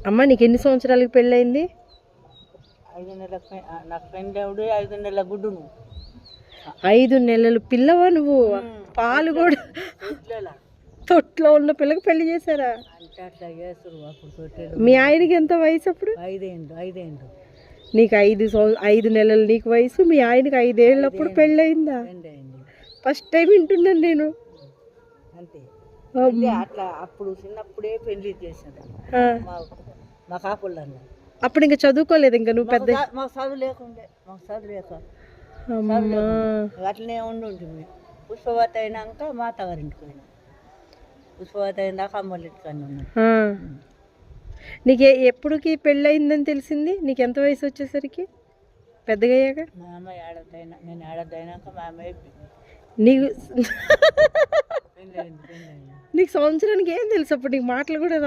అమ్మ నీకు ఎన్ని సంవత్సరాలకి పెళ్ళయింది? 5 నెలల నాకు పెళ్ళవుడు 5 నెలల గుడ్డు నువ్వు 5 నెలలు పిల్లవా నువ్వు? పాలు కూడా తొట్లో ఉన్న పిల్లకి పెళ్లి చేశారా? అంటే అట్లా చేస్తారు అప్పుడు పెట్టారు. మీ ఆయనకి ఎంత వయసు అప్పుడు? 5 నీకు 5 నెలలు నీకు వయసు, మీ ఆయనకి 5 ఏళ్ళప్పుడు పెళ్ళయిందా? ఫస్ట్ టైం వింటున్నాను నేను. అంతే అట్లా అప్పుడు చిన్నప్పుడే పెళ్లి చేశాడు మా కాపుళ్ళని. అప్పుడు ఇంకా చదువుకోలేదు ఇంకా నువ్వు పెద్ద? మాకు చదువు లేకుండే, మాకు చదువు లేక అట్లనే ఉంటుంది. పుష్పవతి అయినాక మా అత్తగారింటికి పోయినా. పుష్పవతి అయినాక అమ్మోళ్ళ ఇంటికన్నా ఉన్నాను. నీకు ఎప్పుడుకి పెళ్ళయిందని తెలిసింది? నీకు ఎంత వయసు వచ్చేసరికి పెద్దగా అయ్యాక? మా అమ్మ ఏడాదైనా నేను ఏడాదైనాక మా అమ్మ నీకు నీకు సంవత్సరానికి ఏం తెలుసు అప్పుడు? నీకు మాటలు కూడా